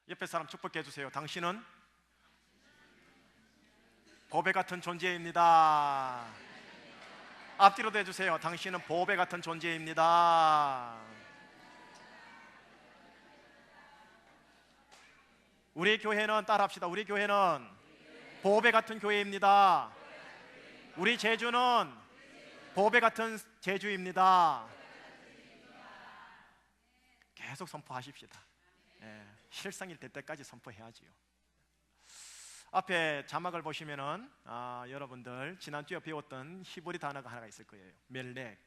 옆에 사람 축복해 주세요. 당신은 보배 같은 존재입니다. 앞뒤로도 해주세요. 당신은 보배 같은 존재입니다. 우리 교회는, 따라합시다. 우리 교회는 보배 같은 교회입니다. 우리 제주는 보배 같은 제주입니다. 계속 선포하십시다. 실상이 될 때까지 선포해야지요. 앞에 자막을 보시면은 여러분들 지난주에 배웠던 히브리 단어가 하나가 있을 거예요. 멜렉.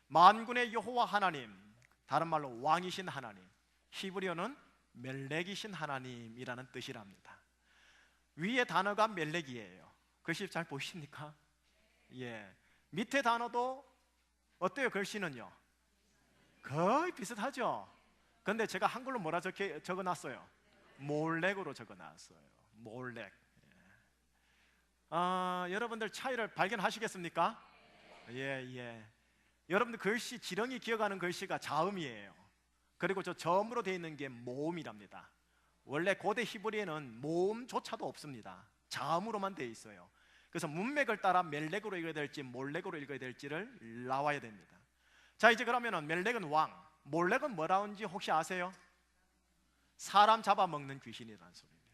만군의 여호와 하나님, 다른 말로 왕이신 하나님. 히브리어는 멜렉이신 하나님이라는 뜻이랍니다. 위에 단어가 멜렉이에요. 글씨 잘 보이십니까? 예. 밑에 단어도 어때요? 글씨는요? 거의 비슷하죠? 근데 제가 한글로 뭐라 적어놨어요? 몰렉으로 적어놨어요. 몰렉. 여러분들 차이를 발견하시겠습니까? 예. 여러분들 글씨, 지렁이 기억하는 글씨가 자음이에요. 그리고 저 점으로 되어 있는 게 모음이랍니다. 원래 고대 히브리에는 모음조차도 없습니다. 자음으로만 되어 있어요. 그래서 문맥을 따라 멜렉으로 읽어야 될지 몰렉으로 읽어야 될지를 나와야 됩니다. 자, 이제 그러면은 멜렉은 왕, 몰렉은 뭐라는지 혹시 아세요? 사람 잡아먹는 귀신이라는 소리입니다.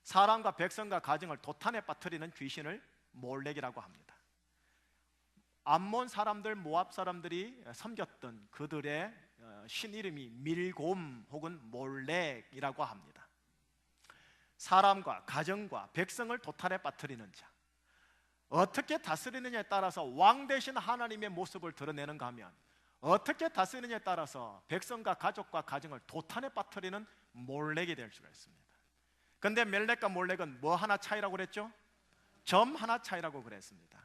사람과 백성과 가정을 도탄에 빠뜨리는 귀신을 몰렉이라고 합니다. 암몬 사람들, 모압 사람들이 섬겼던 그들의 신 이름이 밀곰 혹은 몰렉이라고 합니다. 사람과 가정과 백성을 도탄에 빠뜨리는 자. 어떻게 다스리느냐에 따라서 왕 대신 하나님의 모습을 드러내는가 하면, 어떻게 다스리느냐에 따라서 백성과 가족과 가정을 도탄에 빠뜨리는 몰렉이 될 수가 있습니다. 근데 멜렉과 몰렉은 뭐 하나 차이라고 그랬죠? 점 하나 차이라고 그랬습니다.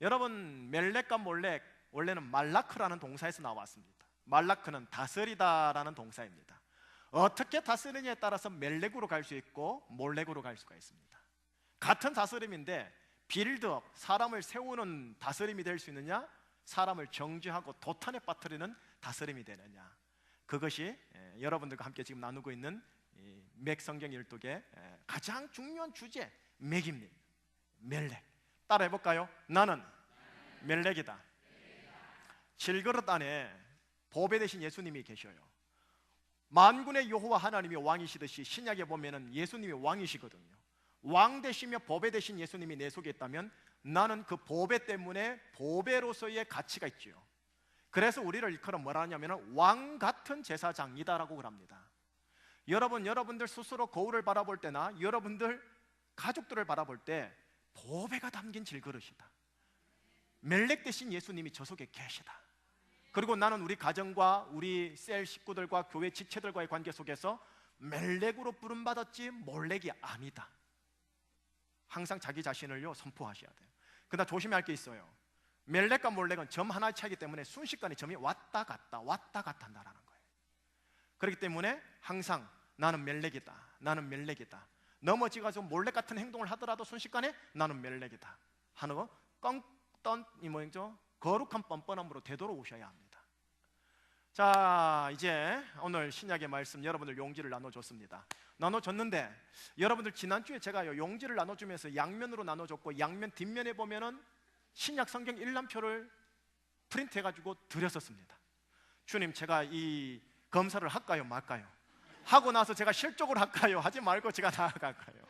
여러분, 멜렉과 몰렉 원래는 말라크라는 동사에서 나왔습니다. 말라크는 다스리다라는 동사입니다. 어떻게 다스리느냐에 따라서 멜렉으로 갈 수 있고 몰렉으로 갈 수가 있습니다. 같은 다스림인데 빌드업, 사람을 세우는 다스림이 될 수 있느냐, 사람을 정죄하고 도탄에 빠뜨리는 다스림이 되느냐, 그것이 여러분들과 함께 지금 나누고 있는 맥 성경 12개 가장 중요한 주제, 맥입니다. 멜렉. 따라 해볼까요? 나는 멜렉이다. 질그릇 안에 보배 되신 예수님이 계셔요. 만군의 여호와 하나님이 왕이시듯이 신약에 보면은 예수님이 왕이시거든요. 왕 되시며 보배 되신 예수님이 내 속에 있다면 나는 그 보배 때문에 보배로서의 가치가 있지요. 그래서 우리를 일컬어 뭐라 하냐면 왕 같은 제사장이다라고 그럽니다. 여러분들 스스로 거울을 바라볼 때나 여러분들 가족들을 바라볼 때 보배가 담긴 질그릇이다. 멜렉 대신 예수님이 저 속에 계시다. 그리고 나는 우리 가정과 우리 셀 식구들과 교회 지체들과의 관계 속에서 멜렉으로 부름받았지 몰렉이 아니다. 항상 자기 자신을요 선포하셔야 돼요. 그러나 조심해야 할 게 있어요. 멜렉과 몰렉은 점 하나의 차이기 때문에 순식간에 점이 왔다 갔다 한다라는 거예요. 그렇기 때문에 항상 나는 멜렉이다, 나는 멜렉이다. 넘어지가지고 몰렉 같은 행동을 하더라도 순식간에 나는 멜렉이다 하는 거 거룩한 뻔뻔함으로 되돌아오셔야 합니다. 자, 이제 오늘 신약의 말씀 여러분들 용지를 나눠줬습니다. 나눠줬는데 여러분들 지난주에 제가 용지를 나눠주면서 양면으로 나눠줬고 양면 뒷면에 보면은 신약 성경 일람표를 프린트해가지고 드렸었습니다. 주님, 제가 이 검사를 할까요 말까요? 하고 나서 제가 실족을 할까요? 하지 말고 제가 나아갈까요?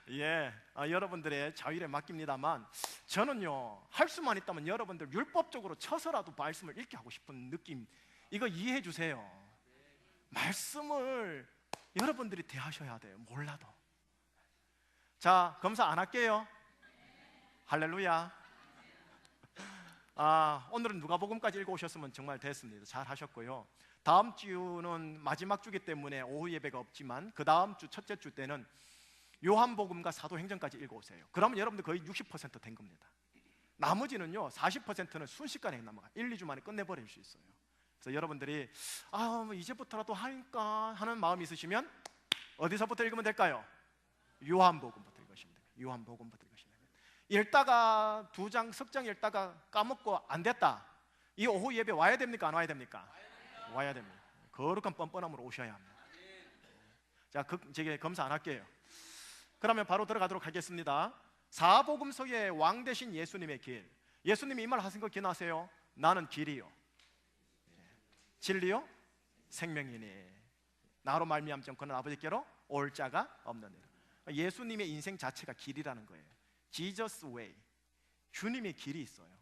예, 여러분들의 자율에 맡깁니다만 저는요 할 수만 있다면 여러분들 율법적으로 쳐서라도 말씀을 읽게 하고 싶은 느낌, 이거 이해해 주세요. 말씀을 여러분들이 대하셔야 돼요. 몰라도. 자, 검사 안 할게요. 할렐루야. 오늘은 누가복음까지 읽어오셨으면 정말 됐습니다. 잘 하셨고요. 다음 주는 마지막 주기 때문에 오후 예배가 없지만 그 다음 주 첫째 주 때는 요한복음과 사도행전까지 읽어오세요. 그러면 여러분들 거의 60% 된 겁니다. 나머지는요 40%는 순식간에 넘어가 1-2주 만에 끝내버릴 수 있어요. 그래서 여러분들이 뭐 이제부터라도 할까 하는 마음이 있으시면 어디서부터 읽으면 될까요? 요한복음부터 읽으시면 돼요. 요한복음부터 읽으시면 돼요. 읽다가 2장, 석장 읽다가 까먹고 안 됐다, 이 오후 예배 와야 됩니까? 안 와야 됩니까? 와야 됩니다. 거룩한 뻔뻔함으로 오셔야 합니다. 자, 제게 검사 안 할게요. 그러면 바로 들어가도록 하겠습니다. 사복음서의 왕 되신 예수님의 길. 예수님이 이 말 하신 거 기억나세요? 나는 길이요, 진리요, 생명이니 나로 말미암 그는 아버지께로 올 자가 없느니라. 예수님의 인생 자체가 길이라는 거예요. Jesus way. 주님의 길이 있어요.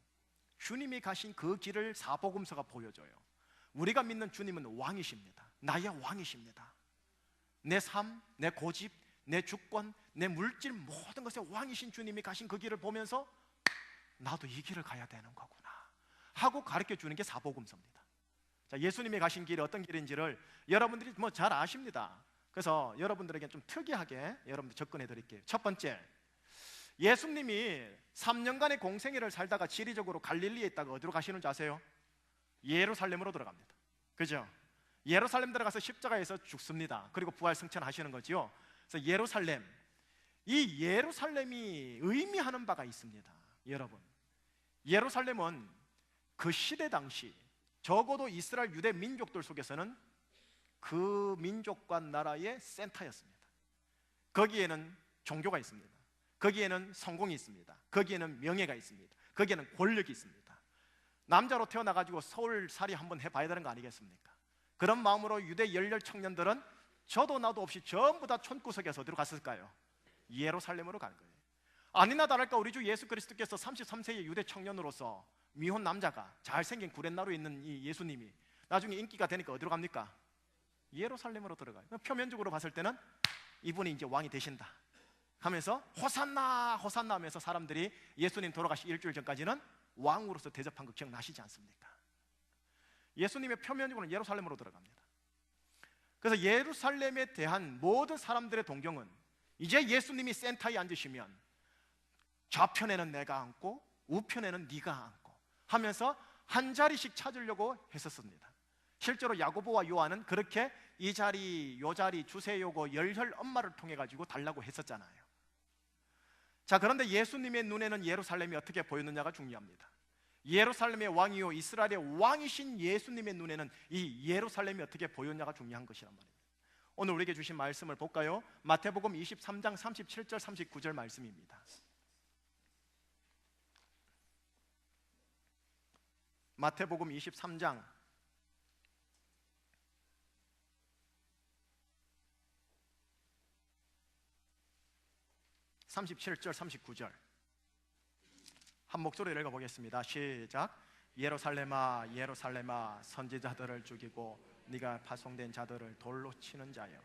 주님이 가신 그 길을 사복음서가 보여줘요. 우리가 믿는 주님은 왕이십니다. 나의 왕이십니다. 내 삶, 내 고집, 내 주권, 내 물질 모든 것에 왕이신 주님이 가신 그 길을 보면서 나도 이 길을 가야 되는 거구나 하고 가르쳐 주는 게 사복음서입니다. 자, 예수님이 가신 길이 어떤 길인지를 여러분들이 뭐 잘 아십니다. 그래서 여러분들에게 좀 특이하게 여러분들 접근해 드릴게요. 첫 번째, 예수님이 3년간의 공생애를 살다가 지리적으로 갈릴리에 있다가 어디로 가시는 줄 아세요? 예루살렘으로 들어갑니다. 그죠? 예루살렘 들어가서 십자가에서 죽습니다. 그리고 부활 승천하시는 거지요. 그래서 예루살렘, 이 예루살렘이 의미하는 바가 있습니다. 여러분, 예루살렘은 그 시대 당시 적어도 이스라엘 유대 민족들 속에서는 그 민족과 나라의 센터였습니다. 거기에는 종교가 있습니다. 거기에는 성공이 있습니다. 거기에는 명예가 있습니다. 거기에는 권력이 있습니다. 남자로 태어나가지고 서울살이 한번 해봐야 되는 거 아니겠습니까? 그런 마음으로 유대 열렬 청년들은 저도 나도 없이 전부 다 촌구석에서 어디로 갔을까요? 예루살렘으로 간 거예요. 아니나 다를까 우리 주 예수 그리스도께서 33세의 유대 청년으로서 미혼 남자가 잘생긴 구렛나루에 있는 이 예수님이 나중에 인기가 되니까 어디로 갑니까? 예루살렘으로 들어가요. 표면적으로 봤을 때는 이분이 이제 왕이 되신다 하면서 호산나 호산나 하면서 사람들이 예수님 돌아가시 일주일 전까지는 왕으로서 대접한 거 기억나시지 않습니까? 예수님의 표면적으로는 예루살렘으로 들어갑니다. 그래서 예루살렘에 대한 모든 사람들의 동경은 이제 예수님이 센터에 앉으시면 좌편에는 내가 앉고 우편에는 네가 앉고 하면서 한 자리씩 찾으려고 했었습니다. 실제로 야고보와 요한은 그렇게 이 자리 요 자리 주세요고 열혈 엄마를 통해 가지고 달라고 했었잖아요. 자, 그런데 예수님의 눈에는 예루살렘이 어떻게 보였느냐가 중요합니다. 예루살렘의 왕이요 이스라엘의 왕이신 예수님의 눈에는 이 예루살렘이 어떻게 보였냐가 중요한 것이란 말입니다. 오늘 우리에게 주신 말씀을 볼까요? 마태복음 23장 37절 39절 말씀입니다. 마태복음 23장 37절 39절 한 목소리로 읽어보겠습니다. 시작. 예루살렘아 예루살렘아 선지자들을 죽이고 네가 파송된 자들을 돌로 치는 자여,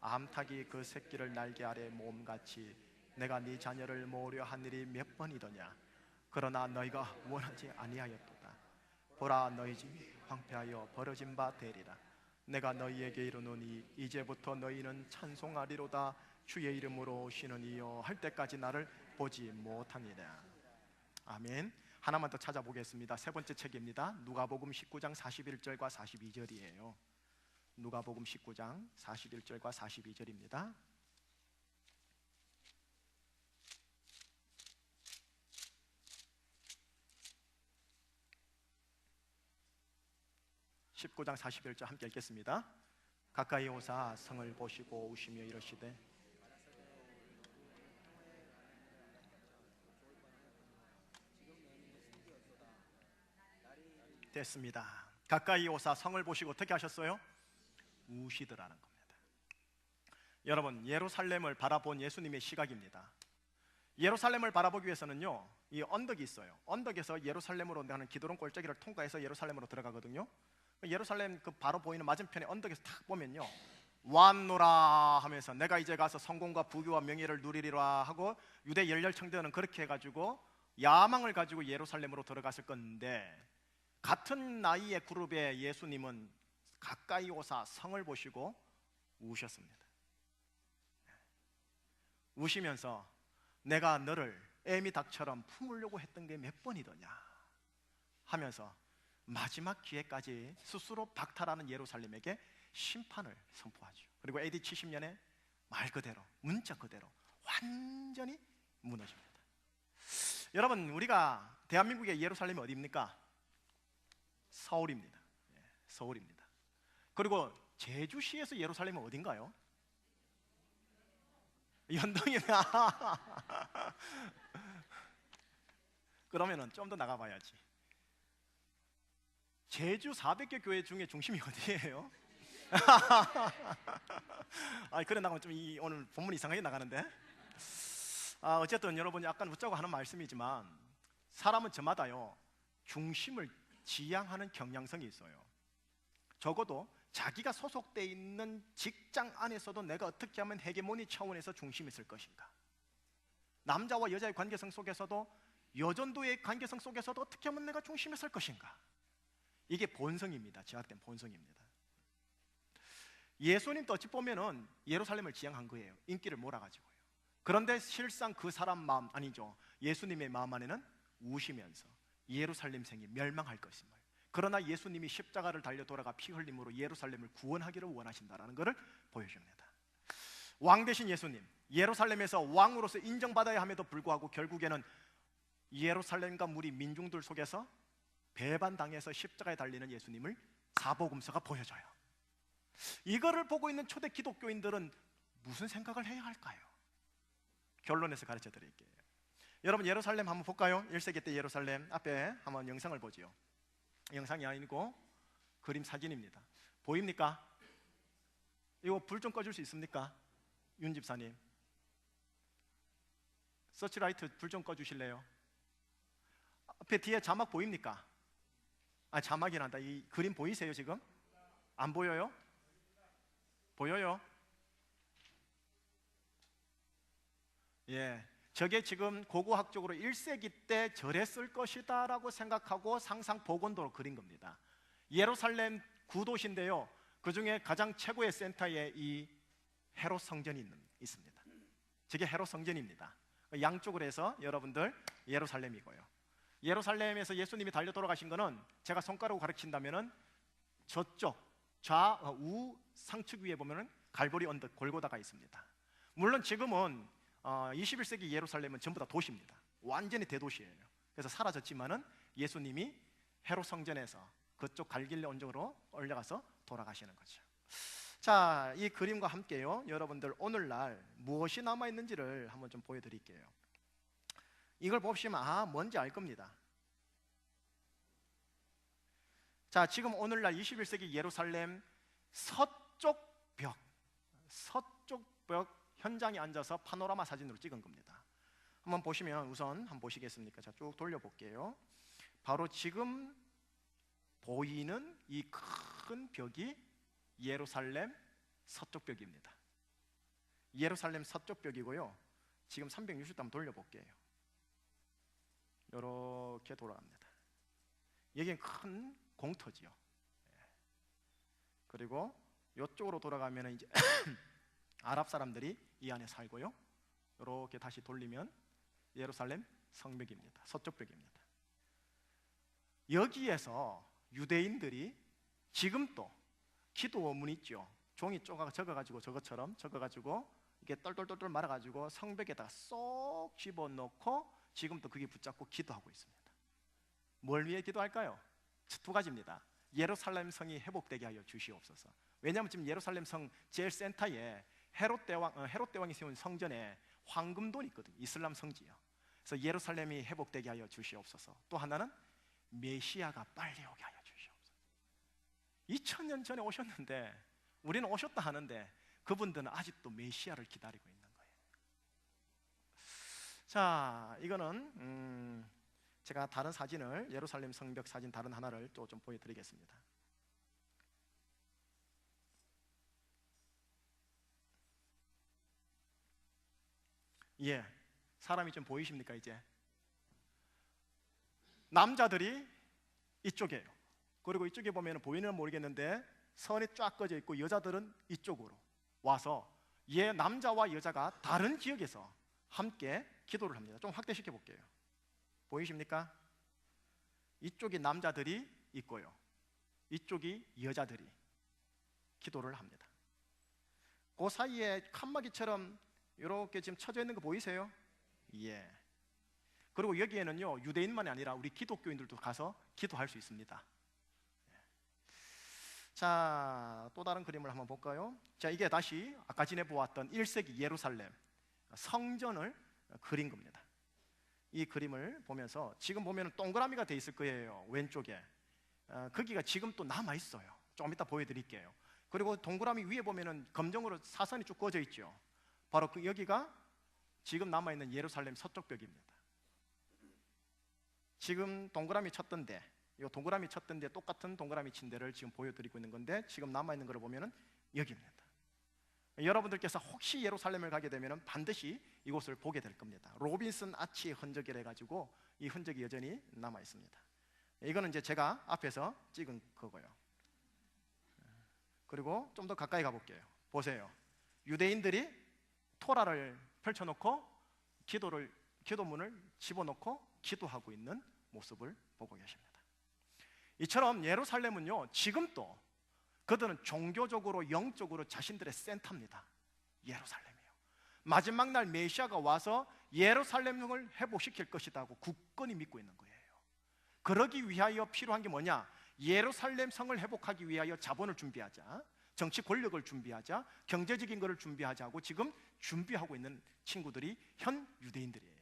암탉이 그 새끼를 날개 아래 모음같이 내가 네 자녀를 모으려 한 일이 몇 번이더냐. 그러나 너희가 원하지 아니하였도다. 보라, 너희 집이 황폐하여 버려진 바 되리라. 내가 너희에게 이르노니 이제부터 너희는 찬송하리로다. 주의 이름으로 오시는 이여 할 때까지 나를 보지 못하니라. 아멘. 하나만 더 찾아보겠습니다. 세 번째 책입니다. 누가복음 19장 41절과 42절이에요. 누가복음 19장 41절과 42절입니다. (19장 41절) 함께 읽겠습니다. 가까이 오사 성을 보시고 우시며 이르시되 됐습니다. 가까이 오사 성을 보시고 어떻게 하셨어요? 우시더라는 겁니다. 여러분, 예루살렘을 바라본 예수님의 시각입니다. 예루살렘을 바라보기 위해서는요, 이 언덕이 있어요. 언덕에서 예루살렘으로 가는 기도론 골짜기를 통과해서 예루살렘으로 들어가거든요. 예루살렘 그 바로 보이는 맞은편에 언덕에서 탁 보면요, 왔노라 하면서 내가 이제 가서 성공과 부귀와 명예를 누리리라 하고 유대 열렬 청년은 그렇게 해가지고 야망을 가지고 예루살렘으로 들어갔을 건데, 같은 나이의 그룹의 예수님은 가까이 오사 성을 보시고 우셨습니다. 우시면서 내가 너를 애미 닭처럼 품으려고 했던 게 몇 번이더냐 하면서 마지막 기회까지 스스로 박탈하는 예루살렘에게 심판을 선포하죠. 그리고 AD 70년에 말 그대로 문자 그대로 완전히 무너집니다. 여러분, 우리가 대한민국의 예루살렘이 어디입니까? 서울입니다. 예, 서울입니다. 그리고 제주시에서 예루살렘은 어딘가요? 연동이나 그러면은 좀 더 나가봐야지. 제주 400개 교회 중에 중심이 어디예요? 그래 나가면 좀 오늘 본문 이상하게 나가는데. 어쨌든 여러분이 아까 웃자고 하는 말씀이지만 사람은 저마다요 중심을 지향하는 경향성이 있어요. 적어도 자기가 소속돼 있는 직장 안에서도 내가 어떻게 하면 헤게모니 차원에서 중심이 있을 것인가, 남자와 여자의 관계성 속에서도 여전도의 관계성 속에서도 어떻게 하면 내가 중심이 있을 것인가, 이게 본성입니다. 지각된 본성입니다. 예수님도 어찌 보면은 예루살렘을 지향한 거예요. 인기를 몰아가지고요. 그런데 실상 그 사람 마음, 아니죠, 예수님의 마음 안에는 우시면서 예루살렘생이 멸망할 것임을, 그러나 예수님이 십자가를 달려 돌아가 피 흘림으로 예루살렘을 구원하기를 원하신다라는 것을 보여줍니다. 왕 대신 예수님, 예루살렘에서 왕으로서 인정받아야 함에도 불구하고 결국에는 예루살렘과 무리 민중들 속에서 배반당해서 십자가에 달리는 예수님을 사복음서가 보여줘요. 이거를 보고 있는 초대 기독교인들은 무슨 생각을 해야 할까요? 결론에서 가르쳐 드릴게요. 여러분 예루살렘 한번 볼까요? 1세기 때 예루살렘 앞에 한번 영상을 보지요. 영상이 아니고 그림 사진입니다. 보입니까? 이거 불 좀 꺼줄 수 있습니까? 윤 집사님, 서치라이트 불 좀 꺼주실래요? 앞에 뒤에 자막 보입니까? 자막이란다. 이 그림 보이세요 지금? 안 보여요? 보여요? 예, 저게 지금 고고학적으로 1세기 때 절했을 것이다 라고 생각하고 상상 복원도로 그린 겁니다. 예루살렘 구도시인데요, 그 중에 가장 최고의 센터에 이 헤롯 성전이 있습니다. 저게 헤롯 성전입니다. 양쪽으로 해서 여러분들 예루살렘이고요. 예루살렘에서 예수님이 달려 돌아가신 거는 제가 손가락으로 가르친다면은 저쪽 좌우 상측 위에 보면은 갈보리 언덕 골고다가 있습니다. 물론 지금은 21세기 예루살렘은 전부 다 도시입니다. 완전히 대도시예요. 그래서 사라졌지만은 예수님이 헤롯 성전에서 그쪽 갈릴리 언덕으로 올라가서 돌아가시는 거죠. 자, 이 그림과 함께요, 여러분들 오늘날 무엇이 남아 있는지를 한번 좀 보여드릴게요. 이걸 보시면 뭔지 알 겁니다. 자, 지금 오늘날 21세기 예루살렘 서쪽 벽 현장에 앉아서 파노라마 사진으로 찍은 겁니다. 한번 보시면 우선 한번 보시겠습니까? 자, 쭉 돌려볼게요. 바로 지금 보이는 이 큰 벽이 예루살렘 서쪽 벽입니다. 예루살렘 서쪽 벽이고요. 지금 360도 한번 돌려볼게요. 이렇게 돌아갑니다. 여기는 큰 공터지요. 그리고 이쪽으로 돌아가면 이제 아랍 사람들이 이 안에 살고요. 이렇게 다시 돌리면 예루살렘 성벽입니다. 서쪽 벽입니다. 여기에서 유대인들이 지금도 기도 원문 있죠. 종이 적어가지고 저것처럼 적어가지고 이게 똘똘똘똘 말아가지고 성벽에다가 쏙 집어넣고 지금도 그게 붙잡고 기도하고 있습니다. 뭘 위해 기도할까요? 두 가지입니다. 예루살렘 성이 회복되게 하여 주시옵소서. 왜냐하면 지금 예루살렘 성 제일 센터에 헤롯 대왕이 세운 성전에 황금돌이 있거든요. 이슬람 성지요. 그래서 예루살렘이 회복되게 하여 주시옵소서. 또 하나는 메시아가 빨리 오게 하여 주시옵소서. 2000년 전에 오셨는데 우리는 오셨다 하는데 그분들은 아직도 메시아를 기다리고 있는 거예요. 자, 이거는 제가 다른 사진을, 예루살렘 성벽 사진 다른 하나를 또 좀 보여드리겠습니다. 예, 사람이 좀 보이십니까? 이제 남자들이 이쪽이에요. 그리고 이쪽에 보면 보이는 모르겠는데 선이 쫙 꺼져 있고 여자들은 이쪽으로 와서 남자와 여자가 다른 지역에서 함께 기도를 합니다. 좀 확대시켜 볼게요. 보이십니까? 이쪽이 남자들이 있고요, 이쪽이 여자들이 기도를 합니다. 그 사이에 칸막이처럼 이렇게 지금 쳐져 있는 거 보이세요? 예. 그리고 여기에는요 유대인만이 아니라 우리 기독교인들도 가서 기도할 수 있습니다. 자, 또 다른 그림을 한번 볼까요? 자, 이게 다시 아까 전에 보았던 1세기 예루살렘 성전을 그린 겁니다. 이 그림을 보면서 지금 보면 동그라미가 돼 있을 거예요. 왼쪽에 거기가 지금 또 남아 있어요. 조금 이따 보여드릴게요. 그리고 동그라미 위에 보면은 검정으로 사선이 쭉 그어져 있죠. 바로 여기가 지금 남아 있는 예루살렘 서쪽 벽입니다. 지금 동그라미 쳤던 데, 이 동그라미 쳤던 데 똑같은 동그라미 친 데를 지금 보여드리고 있는 건데, 지금 남아 있는 것을 보면은 여기입니다. 여러분들께서 혹시 예루살렘을 가게 되면 반드시 이곳을 보게 될 겁니다. 로빈슨 아치의 흔적이라 해가지고 이 흔적이 여전히 남아 있습니다. 이거는 이제 제가 앞에서 찍은 거고요. 그리고 좀 더 가까이 가볼게요. 보세요. 유대인들이 토라를 펼쳐놓고 기도문을 집어넣고 기도하고 있는 모습을 보고 계십니다. 이처럼 예루살렘은요, 지금도 그들은 종교적으로 영적으로 자신들의 센터입니다. 예루살렘이요. 마지막 날 메시아가 와서 예루살렘을 회복시킬 것이라고 굳건히 믿고 있는 거예요. 그러기 위하여 필요한 게 뭐냐? 예루살렘 성을 회복하기 위하여 자본을 준비하자, 정치 권력을 준비하자, 경제적인 것을 준비하자고 지금 준비하고 있는 친구들이 현 유대인들이에요.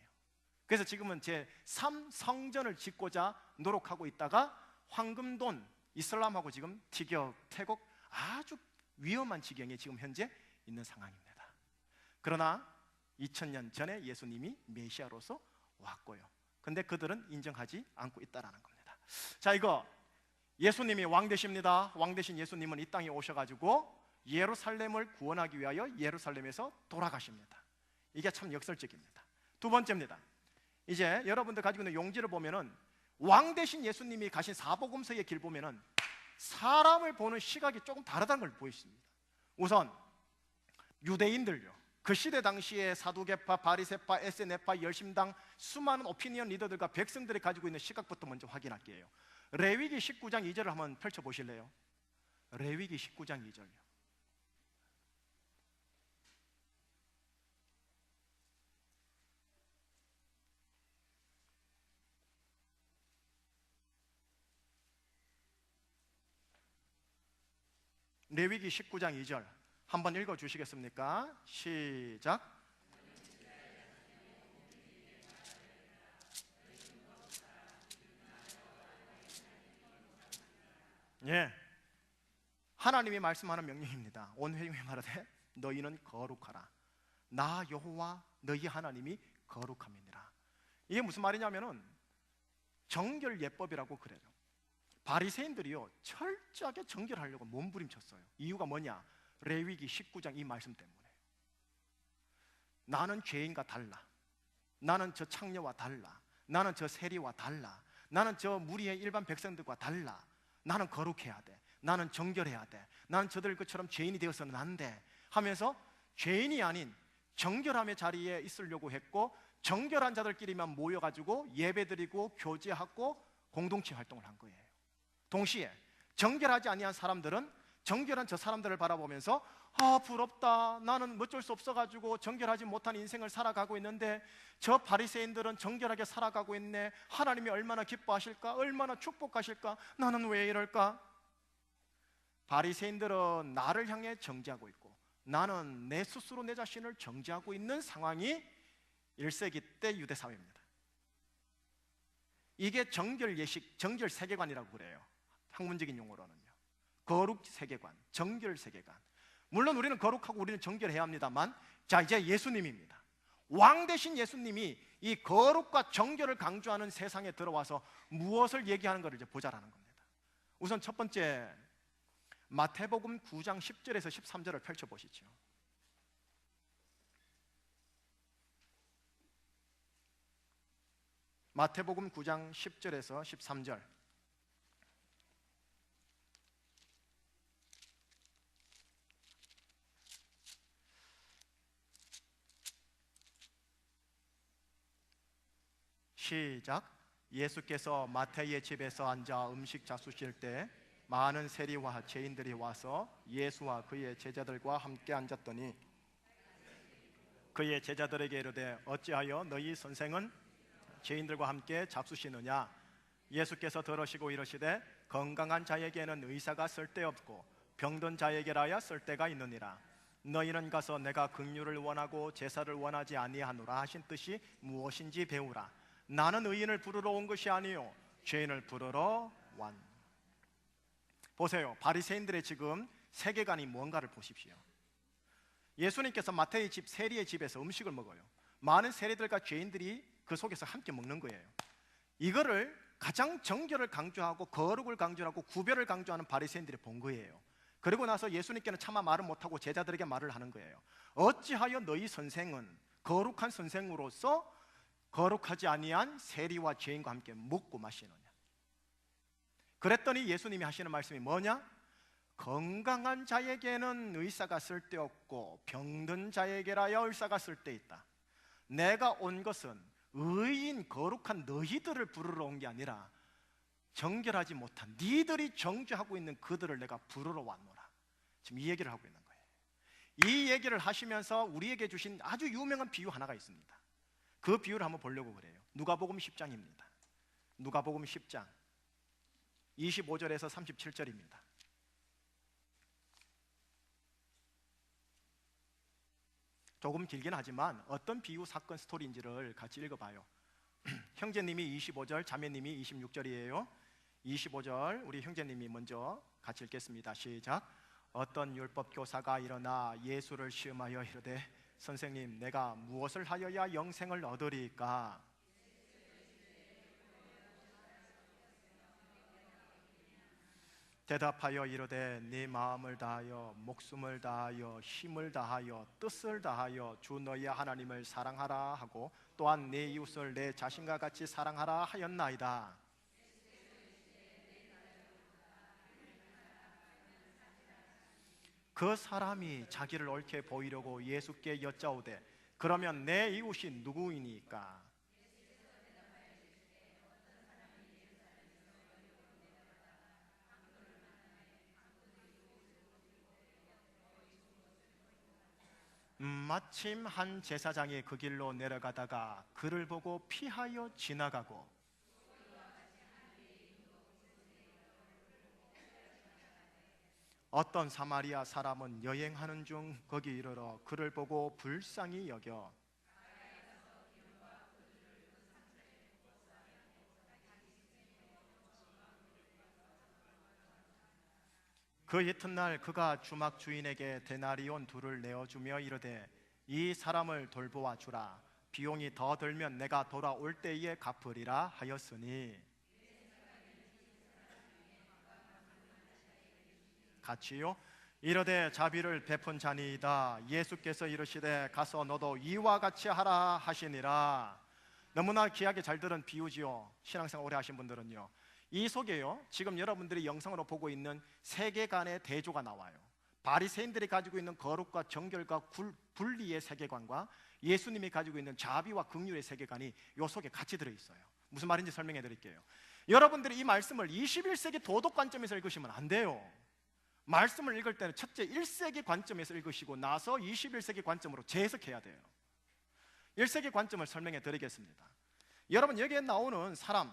그래서 지금은 제3성전을 짓고자 노력하고 있다가 황금돈, 이슬람하고 지금 티격태격 아주 위험한 지경에 지금 현재 있는 상황입니다. 그러나 2000년 전에 예수님이 메시아로서 왔고요. 근데 그들은 인정하지 않고 있다라는 겁니다. 자, 이거 예수님이 왕 되십니다. 왕 되신 예수님은 이 땅에 오셔가지고 예루살렘을 구원하기 위하여 예루살렘에서 돌아가십니다. 이게 참 역설적입니다. 두 번째입니다. 이제 여러분들 가지고 있는 용지를 보면은 왕 되신 예수님이 가신 사복음서의 길 보면은 사람을 보는 시각이 조금 다르다는 걸 보이십니다. 우선 유대인들요, 그 시대 당시에 사두개파, 바리새파, 에세네파, 열심당 수많은 오피니언 리더들과 백성들이 가지고 있는 시각부터 먼저 확인할게요. 레위기 19장 2절을 한번 펼쳐보실래요? 레위기 19장 2절요. 레위기 19장 2절 한번 읽어주시겠습니까? 시작. 예, 하나님이 말씀하는 명령입니다. 온 회중이 말하되 너희는 거룩하라. 나 여호와 너희 하나님이 거룩함이니라. 이게 무슨 말이냐면은 정결 예법이라고 그래요. 바리새인들이요, 철저하게 정결하려고 몸부림쳤어요. 이유가 뭐냐? 레위기 19장 이 말씀 때문에. 나는 죄인과 달라. 나는 저 창녀와 달라. 나는 저 세리와 달라. 나는 저 무리의 일반 백성들과 달라. 나는 거룩해야 돼. 나는 정결해야 돼. 나는 저들 것처럼 죄인이 되어서는 안 돼 하면서 죄인이 아닌 정결함의 자리에 있으려고 했고, 정결한 자들끼리만 모여가지고 예배드리고 교제하고 공동체 활동을 한 거예요. 동시에 정결하지 아니한 사람들은 정결한 저 사람들을 바라보면서 아, 부럽다. 나는 어쩔 수 없어가지고 정결하지 못한 인생을 살아가고 있는데 저 바리새인들은 정결하게 살아가고 있네. 하나님이 얼마나 기뻐하실까? 얼마나 축복하실까? 나는 왜 이럴까? 바리새인들은 나를 향해 정죄하고 있고, 나는 내 스스로 내 자신을 정죄하고 있는 상황이 1세기 때 유대 사회입니다. 이게 정결 예식, 정결 세계관이라고 그래요. 학문적인 용어로는요. 거룩 세계관, 정결 세계관. 물론 우리는 거룩하고 우리는 정결해야 합니다만, 자, 이제 예수님입니다. 왕 되신 예수님이 이 거룩과 정결을 강조하는 세상에 들어와서 무엇을 얘기하는 것을 이제 보자라는 겁니다. 우선 첫 번째, 마태복음 9장 10절에서 13절을 펼쳐보시죠. 마태복음 9장 10절에서 13절. 시작. 예수께서 마태의 집에서 앉아 음식 잡수실 때 많은 세리와 죄인들이 와서 예수와 그의 제자들과 함께 앉았더니 그의 제자들에게 이르되 어찌하여 너희 선생은 죄인들과 함께 잡수시느냐? 예수께서 들으시고 이르시되 건강한 자에게는 의사가 쓸데없고 병든 자에게라야 쓸데가 있느니라. 너희는 가서 내가 긍휼을 원하고 제사를 원하지 아니하노라 하신 뜻이 무엇인지 배우라. 나는 의인을 부르러 온 것이 아니요 죄인을 부르러 왔. 보세요. 바리새인들의 지금 세계관이 뭔가를 보십시오. 예수님께서 마태의 집 세리의 집에서 음식을 먹어요. 많은 세리들과 죄인들이 그 속에서 함께 먹는 거예요. 이거를 가장 정결을 강조하고 거룩을 강조하고 구별을 강조하는 바리새인들이 본 거예요. 그리고 나서 예수님께는 차마 말을 못하고 제자들에게 말을 하는 거예요. 어찌하여 너희 선생은 거룩한 선생으로서 거룩하지 아니한 세리와 죄인과 함께 먹고 마시느냐. 그랬더니 예수님이 하시는 말씀이 뭐냐? 건강한 자에게는 의사가 쓸데없고 병든 자에게라야 의사가 쓸데있다. 내가 온 것은 의인 거룩한 너희들을 부르러 온 게 아니라 정결하지 못한 니들이 정죄하고 있는 그들을 내가 부르러 왔노라. 지금 이 얘기를 하고 있는 거예요. 이 얘기를 하시면서 우리에게 주신 아주 유명한 비유 하나가 있습니다. 그 비유를 한번 보려고 그래요. 누가복음 10장입니다. 누가복음 10장 25절에서 37절입니다. 조금 길긴 하지만 어떤 비유 사건 스토리인지를 같이 읽어봐요. 형제님이 25절, 자매님이 26절이에요. 25절 우리 형제님이 먼저 같이 읽겠습니다. 시작. 어떤 율법 교사가 일어나 예수를 시험하여 이르되 선생님, 내가 무엇을 하여야 영생을 얻으리까? 대답하여 이르되 네 마음을 다하여 목숨을 다하여 힘을 다하여 뜻을 다하여 주 너희 하나님을 사랑하라 하고 또한 네 이웃을 내 자신과 같이 사랑하라 하였나이다. 그 사람이 자기를 옳게 보이려고 예수께 여짜오되 그러면 내 이웃이 누구이니까? 마침 한 제사장이 그 길로 내려가다가 그를 보고 피하여 지나가고 어떤 사마리아 사람은 여행하는 중 거기 이르러 그를 보고 불쌍히 여겨 그 이튿날 그가 주막 주인에게 데나리온 둘을 내어주며 이르되 이 사람을 돌보아 주라. 비용이 더 들면 내가 돌아올 때에 갚으리라 하였으니 같이요. 이르되 자비를 베푼 자니이다. 예수께서 이르시되 가서 너도 이와 같이 하라 하시니라. 너무나 귀하게 잘 들은 비유지요. 신앙생활 오래 하신 분들은요. 이 속에요, 지금 여러분들이 영상으로 보고 있는 세계관의 대조가 나와요. 바리새인들이 가지고 있는 거룩과 정결과 분리의 세계관과 예수님이 가지고 있는 자비와 긍휼의 세계관이 이 속에 같이 들어있어요. 무슨 말인지 설명해 드릴게요. 여러분들이 이 말씀을 21세기 도덕 관점에서 읽으시면 안 돼요. 말씀을 읽을 때는 첫째 1세기 관점에서 읽으시고 나서 21세기 관점으로 재해석해야 돼요. 1세기 관점을 설명해 드리겠습니다. 여러분, 여기에 나오는 사람,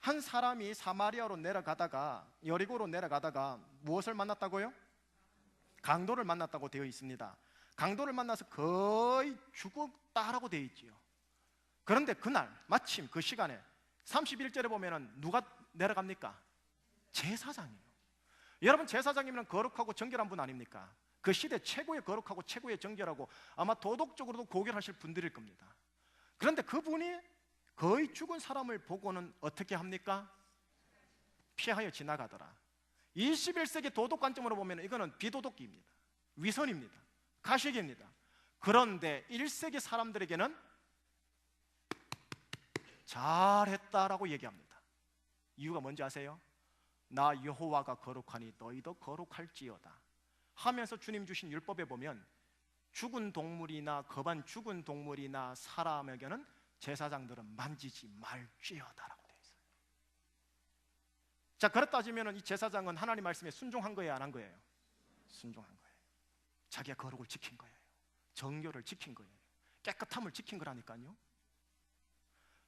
한 사람이 사마리아로 내려가다가 여리고로 내려가다가 무엇을 만났다고요? 강도를 만났다고 되어 있습니다. 강도를 만나서 거의 죽었다라고 되어 있지요. 그런데 그날 마침 그 시간에 31절에 보면은 누가 내려갑니까? 제사장이에요. 여러분, 제사장이면 거룩하고 정결한 분 아닙니까? 그 시대 최고의 거룩하고 최고의 정결하고 아마 도덕적으로도 고결하실 분들일 겁니다. 그런데 그분이 거의 죽은 사람을 보고는 어떻게 합니까? 피하여 지나가더라. 21세기 도덕 관점으로 보면 이거는 비도덕입니다. 위선입니다. 가식입니다. 그런데 1세기 사람들에게는 잘했다라고 얘기합니다. 이유가 뭔지 아세요? 나 여호와가 거룩하니 너희도 거룩할지어다 하면서 주님 주신 율법에 보면 죽은 동물이나 거반 죽은 동물이나 사람에게는 제사장들은 만지지 말지어다라고 되어 있어요. 자, 그렇다 따지면 이 제사장은 하나님 말씀에 순종한 거예요, 안 한 거예요? 순종한 거예요. 자기가 거룩을 지킨 거예요. 정결을 지킨 거예요. 깨끗함을 지킨 거라니까요.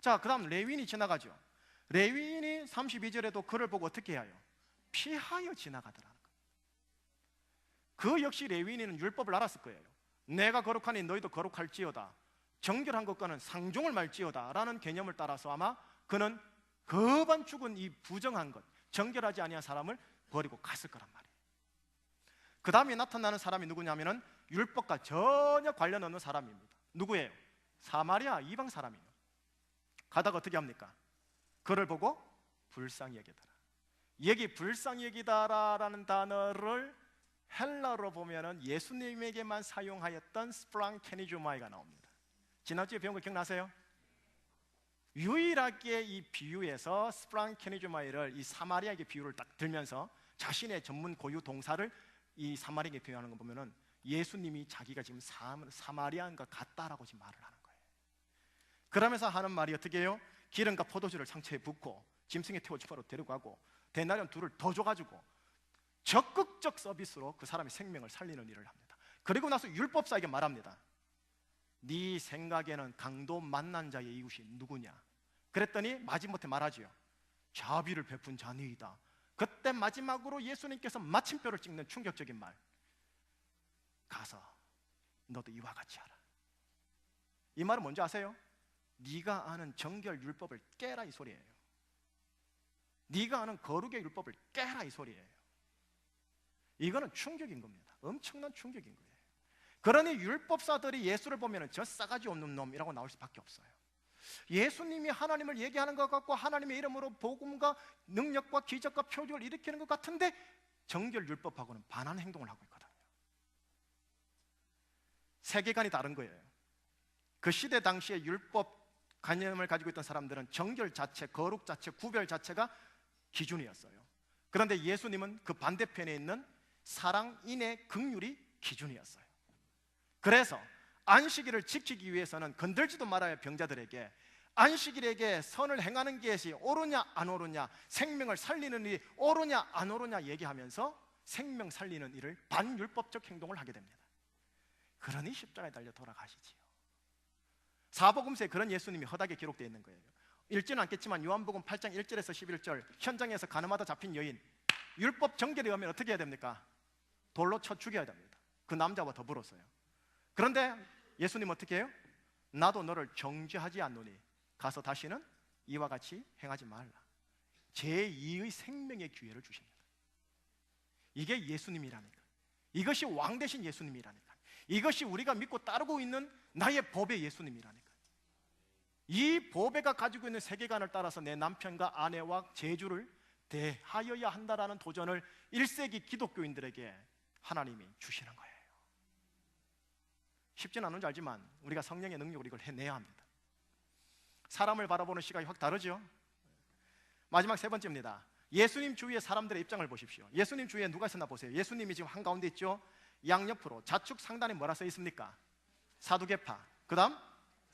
자, 그 다음 레위인이 지나가죠. 레위인이 32절에도 그를 보고 어떻게 해요? 피하여 지나가더라는 거예요. 그 역시 레위인은 율법을 알았을 거예요. 내가 거룩하니 너희도 거룩할지어다, 정결한 것과는 상종을 말지어다 라는 개념을 따라서 아마 그는 거반 죽은 이 부정한 것, 정결하지 아니한 사람을 버리고 갔을 거란 말이에요. 그 다음에 나타나는 사람이 누구냐면은 율법과 전혀 관련 없는 사람입니다. 누구예요? 사마리아 이방 사람이에요. 가다가 어떻게 합니까? 그를 보고 불쌍히 여기더라. 여기 불쌍히 여기다라는 단어를 헬라어로 보면은 예수님에게만 사용하였던 스프랑케니조마이가 나옵니다. 지난주에 배운 거 기억나세요? 유일하게 이 비유에서 스프랑케니조마이를 이 사마리아에게 비유를 딱 들면서 자신의 전문 고유 동사를 이 사마리아에게 표현하는 거 보면은 예수님이 자기가 지금 사마리아인과 같다라고 지금 말을 하는 거예요. 그러면서 하는 말이 어떻게 해요? 기름과 포도주를 상처에 붓고 짐승에 태워 주파로 데려가고 데나리온 둘을 더 줘가지고 적극적 서비스로 그 사람의 생명을 살리는 일을 합니다. 그리고 나서 율법사에게 말합니다. 네 생각에는 강도 만난 자의 이웃이 누구냐? 그랬더니 마지못해 말하지요. 자비를 베푼 자니이다. 그때 마지막으로 예수님께서 마침표를 찍는 충격적인 말, 가서 너도 이와 같이 하라. 이 말은 뭔지 아세요? 네가 아는 정결 율법을 깨라 이 소리예요. 네가 아는 거룩의 율법을 깨라 이 소리예요. 이거는 충격인 겁니다. 엄청난 충격인 거예요. 그러니 율법사들이 예수를 보면 저 싸가지 없는 놈이라고 나올 수밖에 없어요. 예수님이 하나님을 얘기하는 것 같고 하나님의 이름으로 복음과 능력과 기적과 표적을 일으키는 것 같은데 정결 율법하고는 반하는 행동을 하고 있거든요. 세계관이 다른 거예요. 그 시대 당시에 율법 관념을 가지고 있던 사람들은 정결 자체, 거룩 자체, 구별 자체가 기준이었어요. 그런데 예수님은 그 반대편에 있는 사랑, 인애, 긍휼이 기준이었어요. 그래서 안식일을 지키기 위해서는 건들지도 말아야 병자들에게 안식일에게 선을 행하는 것이 옳으냐 안 옳으냐, 생명을 살리는 일이 옳으냐 안 옳으냐 얘기하면서 생명 살리는 일을 반율법적 행동을 하게 됩니다. 그러니 십자가에 달려 돌아가시지요. 사복음서에 그런 예수님이 허다하게 기록되어 있는 거예요. 읽지는 않겠지만 요한복음 8장 1절에서 11절, 현장에서 가늠하다 잡힌 여인, 율법 정결에 의하면 어떻게 해야 됩니까? 돌로 쳐 죽여야 됩니다. 그 남자와 더불어서요. 그런데 예수님 어떻게 해요? 나도 너를 정죄하지 않노니 가서 다시는 이와 같이 행하지 말라. 제2의 생명의 기회를 주십니다. 이게 예수님이라니까. 이것이 왕 대신 예수님이라니까. 이것이 우리가 믿고 따르고 있는 나의 법의 예수님이라니까. 이 법에가 가지고 있는 세계관을 따라서 내 남편과 아내와 재주를 대하여야 한다라는 도전을 1세기 기독교인들에게 하나님이 주시는 거예요. 쉽지는 않은 줄 알지만 우리가 성령의 능력으로 이걸 해내야 합니다. 사람을 바라보는 시각이 확 다르죠. 마지막 세 번째입니다. 예수님 주위의 사람들의 입장을 보십시오. 예수님 주위에 누가 있었나 보세요. 예수님이 지금 한가운데 있죠. 양옆으로 좌측 상단에 뭐라 써 있습니까? 사두개파, 그 다음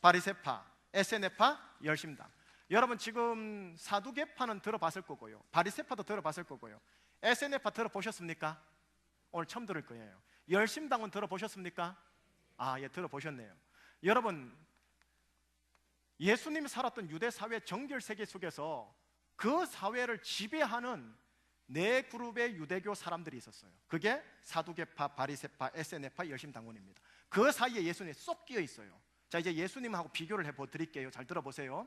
바리새파, 에세네파, 열심당. 여러분 지금 사두개파는 들어봤을 거고요, 바리새파도 들어봤을 거고요, 에세네파 들어보셨습니까? 오늘 처음 들을 거예요. 열심당은 들어보셨습니까? 아, 예, 들어보셨네요. 여러분, 예수님이 살았던 유대 사회 정결 세계 속에서 그 사회를 지배하는 네 그룹의 유대교 사람들이 있었어요. 그게 사두개파, 바리새파, 에세네파, 열심당원입니다. 그 사이에 예수님이 쏙 끼어 있어요. 자, 이제 예수님하고 비교를 해드릴게요. 잘 들어보세요.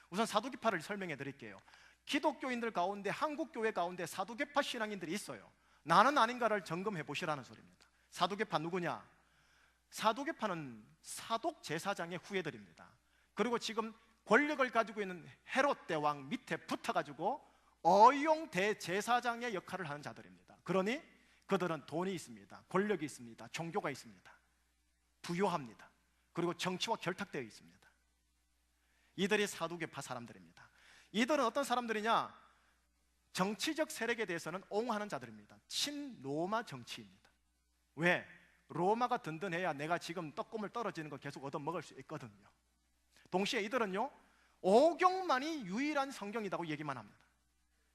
우선 사두개파를 설명해 드릴게요. 기독교인들 가운데, 한국교회 가운데 사두개파 신앙인들이 있어요. 나는 아닌가를 점검해 보시라는 소리입니다. 사두개파 누구냐? 사두개파는 사독 제사장의 후예들입니다. 그리고 지금 권력을 가지고 있는 헤롯 대왕 밑에 붙어가지고 어용 대제사장의 역할을 하는 자들입니다. 그러니 그들은 돈이 있습니다. 권력이 있습니다. 종교가 있습니다. 부유합니다. 그리고 정치와 결탁되어 있습니다. 이들이 사두개파 사람들입니다. 이들은 어떤 사람들이냐? 정치적 세력에 대해서는 옹호하는 자들입니다. 친로마 정치입니다. 왜? 로마가 든든해야 내가 지금 떡고물 떨어지는 거 계속 얻어먹을 수 있거든요. 동시에 이들은요, 오경만이 유일한 성경이라고 얘기만 합니다.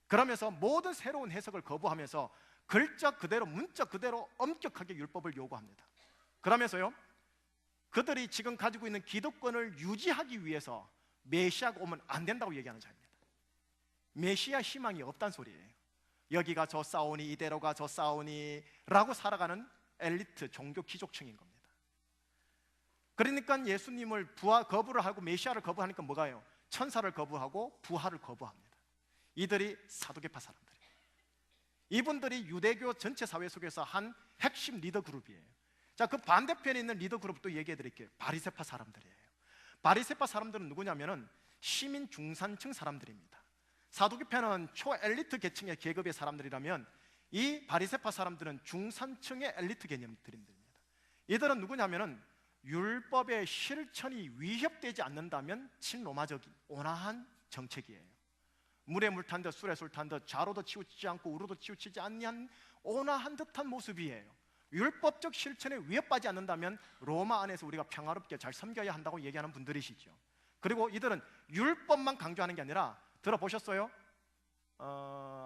그러면서 모든 새로운 해석을 거부하면서 글자 그대로, 문자 그대로 엄격하게 율법을 요구합니다. 그러면서요, 그들이 지금 가지고 있는 기득권을 유지하기 위해서 메시아가 오면 안 된다고 얘기하는 자입니다. 메시아 희망이 없단 소리예요. 여기가 저 싸우니 이대로가 저 싸우니 라고 살아가는 엘리트 종교 귀족층인 겁니다. 그러니까 예수님을 거부를 하고 메시아를 거부하니까 뭐가요? 천사를 거부하고 부활을 거부합니다. 이들이 사두개파 사람들이에요. 이분들이 유대교 전체 사회 속에서 한 핵심 리더 그룹이에요. 자, 그 반대편에 있는 리더 그룹도 얘기해 드릴게요. 바리새파 사람들이에요. 바리새파 사람들은 누구냐면은 시민 중산층 사람들입니다. 사두개파는 초엘리트 계층의 계급의 사람들이라면 이 바리새파 사람들은 중산층의 엘리트 개념들입니다. 이들은 누구냐면은 율법의 실천이 위협되지 않는다면 친로마적인 온화한 정책이에요. 물에 물 탄 듯 술에 술 탄 듯 좌로도 치우치지 않고 우로도 치우치지 않는 온화한 듯한 모습이에요. 율법적 실천에 위협받지 않는다면 로마 안에서 우리가 평화롭게 잘 섬겨야 한다고 얘기하는 분들이시죠. 그리고 이들은 율법만 강조하는 게 아니라 들어보셨어요?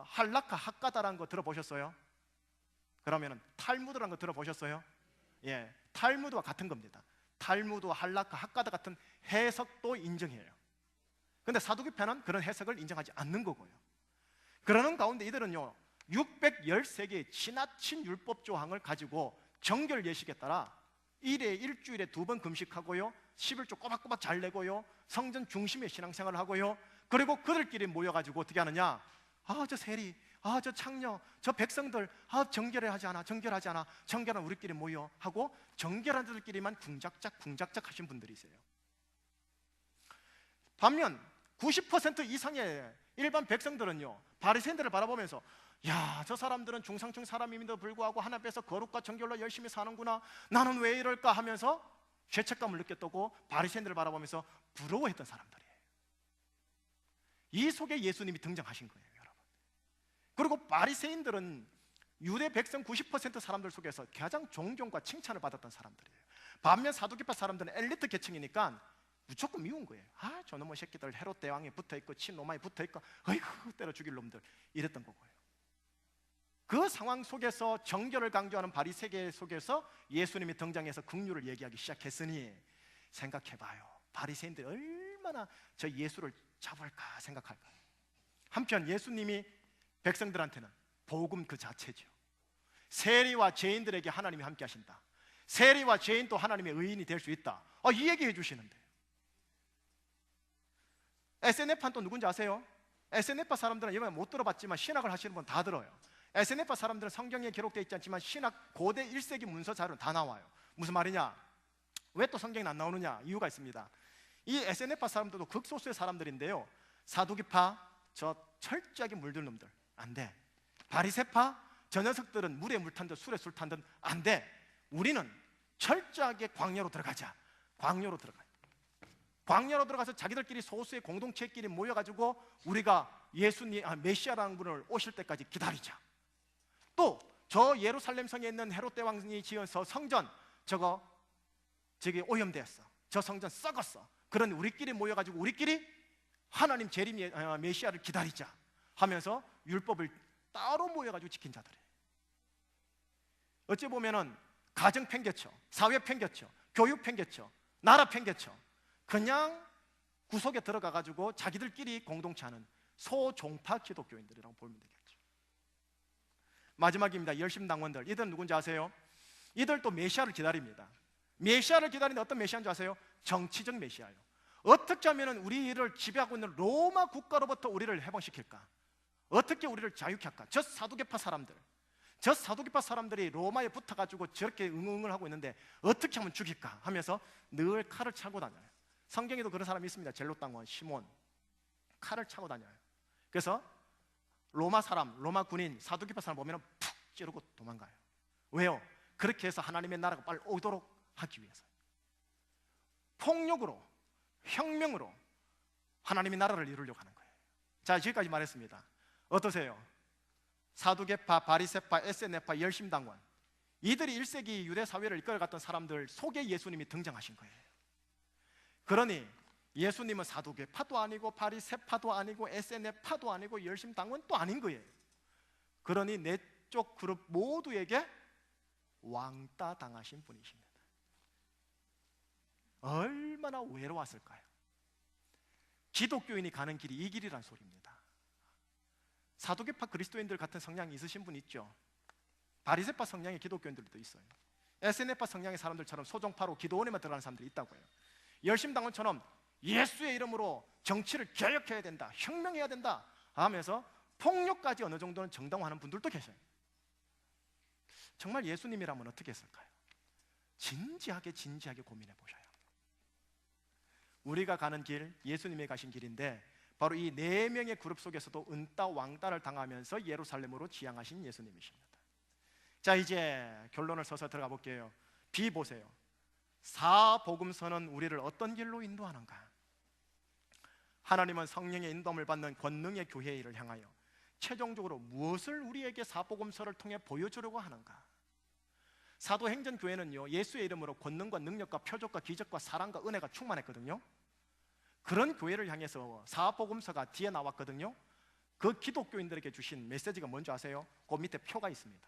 할라카 학가다라는 거 들어보셨어요? 그러면은 탈무드라는 거 들어보셨어요? 예, 탈무드와 같은 겁니다. 탈무드, 할라카, 학가다 같은 해석도 인정해요. 근데 사두개파는 그런 해석을 인정하지 않는 거고요. 그러는 가운데 이들은요 613개의 지나친 율법 조항을 가지고 정결 예식에 따라 일주일에 2번 금식하고요 11조 꼬박꼬박 잘 내고요 성전 중심의 신앙생활을 하고요 그리고 그들끼리 모여가지고 어떻게 하느냐, 저 세리, 저 창녀, 저 백성들, 정결하지 않아, 정결한 우리끼리 모여 하고 정결한 자들끼리만 궁작작 하신 분들이세요. 반면 90% 이상의 일반 백성들은요 바리새인들을 바라보면서 야, 저 사람들은 중상층 사람임에도 불구하고 하나님 앞에서 거룩과 정결로 열심히 사는구나, 나는 왜 이럴까 하면서 죄책감을 느꼈다고 바리새인들을 바라보면서 부러워했던 사람들이에요. 이 속에 예수님이 등장하신 거예요, 여러분. 그리고 바리새인들은 유대 백성 90% 사람들 속에서 가장 존경과 칭찬을 받았던 사람들이에요. 반면 사두개파 사람들은 엘리트 계층이니까 무조건 미운 거예요. 저놈의 새끼들 헤롯 대왕에 붙어있고 친로마에 붙어있고 어이구 때려 죽일 놈들, 이랬던 거고요. 그 상황 속에서 정결을 강조하는 바리새계 속에서 예수님이 등장해서 긍휼을 얘기하기 시작했으니 생각해봐요. 바리새인들이 얼마나 저 예수를 잡을까 생각할까요? 한편 예수님이 백성들한테는 복음 그 자체죠. 세리와 죄인들에게 하나님이 함께 하신다, 세리와 죄인도 하나님의 의인이 될 수 있다, 이 얘기 해주시는데 SNF판 또 누군지 아세요? SNF 사람들은 이번에 못 들어봤지만 신학을 하시는 분 다 들어요. SNF 사람들은 성경에 기록되어 있지 않지만 신학 고대 1세기 문서 자료는 다 나와요. 무슨 말이냐? 왜 또 성경이 안 나오느냐? 이유가 있습니다. 이 SNF 사람들도 극소수의 사람들인데요 사두개파, 저 철저하게 물들 놈들 안 돼. 바리새파, 저 녀석들은 물에 물 탄 듯 술에 술 탄 듯 안 돼. 우리는 철저하게 광야로 들어가자. 광야로 들어가서 자기들끼리 소수의 공동체끼리 모여가지고 우리가 예수님, 메시아라는 분을 오실 때까지 기다리자. 또 저 예루살렘 성에 있는 헤롯 대왕이 지어서 성전 저기 오염되었어. 저 성전 썩었어. 그런데 우리끼리 모여가지고 우리끼리 하나님 재림 메시아를 기다리자 하면서 율법을 따로 모여가지고 지킨 자들이에요. 어찌 보면은 가정 팽개쳐, 사회 팽개쳐, 교육 팽개쳐, 나라 팽개쳐 그냥 구석에 들어가가지고 자기들끼리 공동체하는 소종파 기독교인들이라고 보면 되겠죠. 마지막입니다. 열심당원들, 이들은 누군지 아세요? 이들도 메시아를 기다립니다. 메시아를 기다리는데 어떤 메시아인 줄 아세요? 정치적 메시아예요. 어떻게 하면 우리를 지배하고 있는 로마 국가로부터 우리를 해방시킬까? 어떻게 우리를 자유케 할까? 저 사두개파 사람들이 로마에 붙어가지고 저렇게 응응을 하고 있는데 어떻게 하면 죽일까 하면서 늘 칼을 차고 다녀요. 성경에도 그런 사람이 있습니다. 젤롯당원 시몬, 칼을 차고 다녀요. 그래서 로마 군인, 사두개파 사람 보면 푹 찌르고 도망가요. 왜요? 그렇게 해서 하나님의 나라가 빨리 오도록 하기 위해서. 폭력으로, 혁명으로 하나님의 나라를 이루려고 하는 거예요. 자, 지금까지 말했습니다. 어떠세요? 사두개파, 바리새파, SNF파, 열심당원, 이들이 1세기 유대 사회를 이끌어갔던 사람들 속에 예수님이 등장하신 거예요. 그러니 예수님은 사두개파도 아니고 바리새파도 아니고 SNF파도 아니고 열심당원도 아닌 거예요. 그러니 내 쪽 그룹 모두에게 왕따 당하신 분이십니다. 얼마나 외로웠을까요? 기독교인이 가는 길이 이 길이란 소리입니다. 사두개파 그리스도인들 같은 성향이 있으신 분 있죠? 바리새파 성향의 기독교인들도 있어요. SNF파 성향의 사람들처럼 소종파로 기도원에만 들어가는 사람들이 있다고요. 열심당원처럼 예수의 이름으로 정치를 개혁해야 된다, 혁명해야 된다 하면서 폭력까지 어느 정도는 정당화하는 분들도 계셔요. 정말 예수님이라면 어떻게 했을까요? 진지하게 고민해 보셔요. 우리가 가는 길, 예수님이 가신 길인데 바로 이 4명의 그룹 속에서도 은따 왕따를 당하면서 예루살렘으로 지향하신 예수님이십니다. 자, 이제 결론을 써서 들어가 볼게요. B 보세요. 사복음서는 우리를 어떤 길로 인도하는가? 하나님은 성령의 인도함을 받는 권능의 교회의 일을 향하여 최종적으로 무엇을 우리에게 사복음서를 통해 보여주려고 하는가? 사도행전교회는요, 예수의 이름으로 권능과 능력과 표적과 기적과 사랑과 은혜가 충만했거든요. 그런 교회를 향해서 사복음서가 뒤에 나왔거든요. 그 기독교인들에게 주신 메시지가 뭔지 아세요? 그 밑에 표가 있습니다.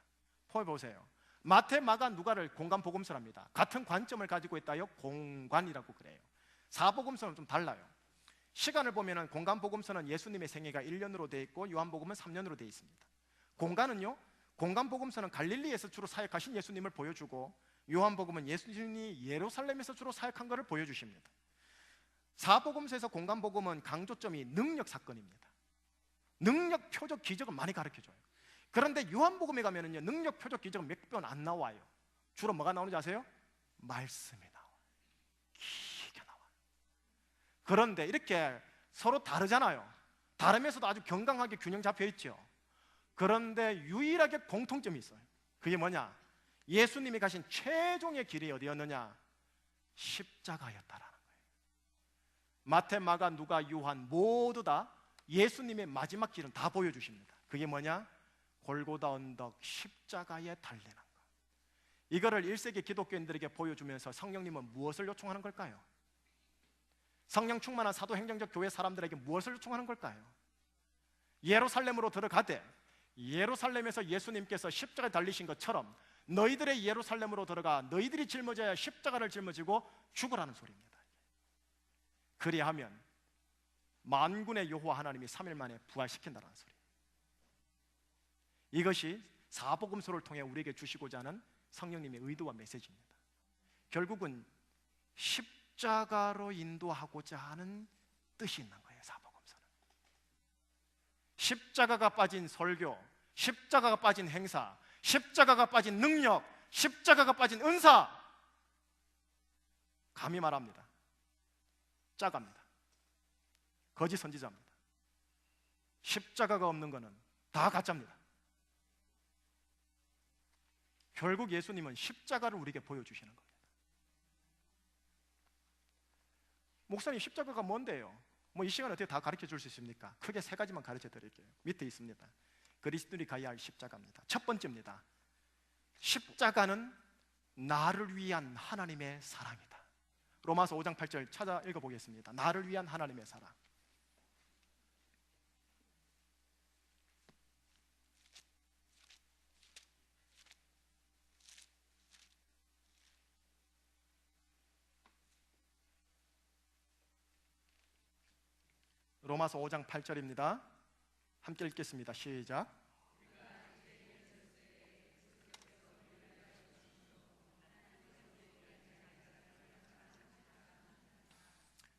표에 보세요. 마태, 마가, 누가를 공간복음서랍니다. 같은 관점을 가지고 있다요, 공관이라고 그래요. 사복음서는 좀 달라요. 시간을 보면 공간복음서는 예수님의 생애가 1년으로 되어 있고 요한복음은 3년으로 되어 있습니다. 공간은요, 공간복음서는 갈릴리에서 주로 사역하신 예수님을 보여주고 요한복음은 예수님이 예루살렘에서 주로 사역한 것을 보여주십니다. 사복음서에서 공간복음은 강조점이 능력 사건입니다. 능력, 표적, 기적은 많이 가르쳐줘요. 그런데 요한복음에 가면은요, 능력, 표적, 기적은 몇 번 안 나와요. 주로 뭐가 나오는지 아세요? 말씀이 나와요. 기가 나와요. 그런데 이렇게 서로 다르잖아요. 다르면서도 아주 건강하게 균형 잡혀 있죠. 그런데 유일하게 공통점이 있어요. 그게 뭐냐? 예수님이 가신 최종의 길이 어디였느냐? 십자가였다라는 거예요. 마태, 마가, 누가, 요한 모두 다 예수님의 마지막 길은 다 보여주십니다. 그게 뭐냐? 골고다 언덕 십자가에 달리는 것. 이거를 1세기 기독교인들에게 보여주면서 성령님은 무엇을 요청하는 걸까요? 성령 충만한 사도행정적 교회 사람들에게 무엇을 요청하는 걸까요? 예루살렘으로 들어가되 예루살렘에서 예수님께서 십자가에 달리신 것처럼 너희들의 예루살렘으로 들어가 너희들이 짊어져야 십자가를 짊어지고 죽으라는 소리입니다. 그리하면 만군의 여호와 하나님이 3일 만에 부활시킨다는 소리. 이것이 사복음서를 통해 우리에게 주시고자 하는 성령님의 의도와 메시지입니다. 결국은 십자가로 인도하고자 하는 뜻이 있는 거예요. 사복음서는 십자가가 빠진 설교, 십자가가 빠진 행사, 십자가가 빠진 능력, 십자가가 빠진 은사, 감히 말합니다, 짜갑니다. 거짓 선지자입니다. 십자가가 없는 것은 다 가짜입니다. 결국 예수님은 십자가를 우리에게 보여주시는 겁니다. 목사님, 십자가가 뭔데요? 이 시간에 어떻게 다 가르쳐 줄 수 있습니까? 크게 3가지만 가르쳐 드릴게요. 밑에 있습니다. 그리스도인이 가야 할 십자가입니다. 첫 번째입니다. 십자가는 나를 위한 하나님의 사랑이다. 로마서 5장 8절 찾아 읽어보겠습니다. 나를 위한 하나님의 사랑. 로마서 5장 8절입니다. 함께 읽겠습니다. 시작.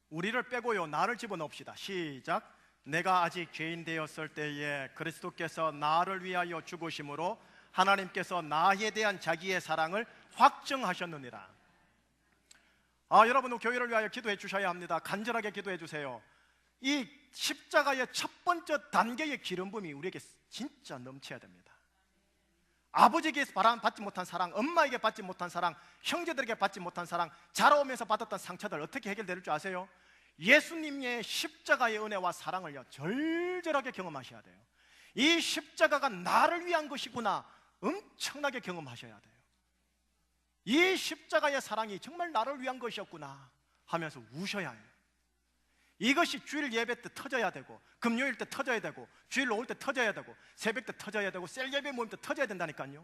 우리를 빼고요, 나를 집어넣읍시다. 시작. 내가 아직 죄인 되었을 때에 그리스도께서 나를 위하여 죽으심으로 하나님께서 나에 대한 자기의 사랑을 확증하셨느니라. 여러분, 교회를 위하여 기도해 주셔야 합니다. 간절하게 기도해 주세요. 이 십자가의 첫 번째 단계의 기름 부음이 우리에게 진짜 넘쳐야 됩니다. 아버지에게 받지 못한 사랑, 엄마에게 받지 못한 사랑, 형제들에게 받지 못한 사랑, 자라오면서 받았던 상처들 어떻게 해결될 줄 아세요? 예수님의 십자가의 은혜와 사랑을요, 절절하게 경험하셔야 돼요. 이 십자가가 나를 위한 것이구나 엄청나게 경험하셔야 돼요. 이 십자가의 사랑이 정말 나를 위한 것이었구나 하면서 우셔야 해요. 이것이 주일 예배 때 터져야 되고, 금요일 때 터져야 되고, 주일 올 때 터져야 되고, 새벽 때 터져야 되고, 셀 예배 모임 때 터져야 된다니까요.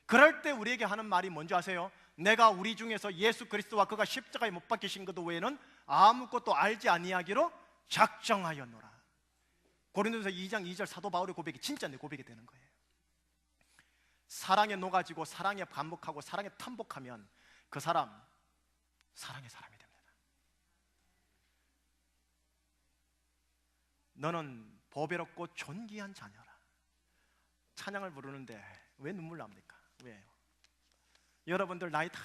그럴 때 우리에게 하는 말이 뭔지 아세요? 내가 우리 중에서 예수 그리스도와 그가 십자가에 못 박히신 것 외에는 아무것도 알지 아니하기로 작정하였노라. 고린도전서 2장 2절 사도 바울의 고백이 진짜 내 고백이 되는 거예요. 사랑에 녹아지고 사랑에 반복하고 사랑에 탐복하면 그 사람 사랑의 사람이 됩니다. 너는 보배롭고 존귀한 자녀라. 찬양을 부르는데 왜 눈물 납니까? 왜요? 여러분들 나이 다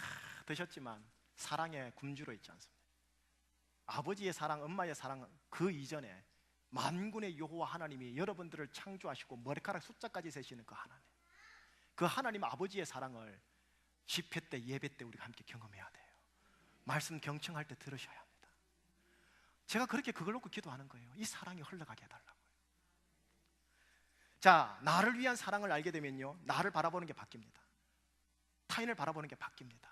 드셨지만 사랑에 굶주려 있지 않습니까? 아버지의 사랑, 엄마의 사랑, 그 이전에 만군의 여호와 하나님이 여러분들을 창조하시고 머리카락 숫자까지 세시는 그 하나님, 그 하나님 아버지의 사랑을 집회 때, 예배 때 우리가 함께 경험해야 돼요. 말씀 경청할 때 들으셔야 합니다. 제가 그렇게 그걸 놓고 기도하는 거예요. 이 사랑이 흘러가게 해달라고요. 자, 나를 위한 사랑을 알게 되면요, 나를 바라보는 게 바뀝니다. 타인을 바라보는 게 바뀝니다.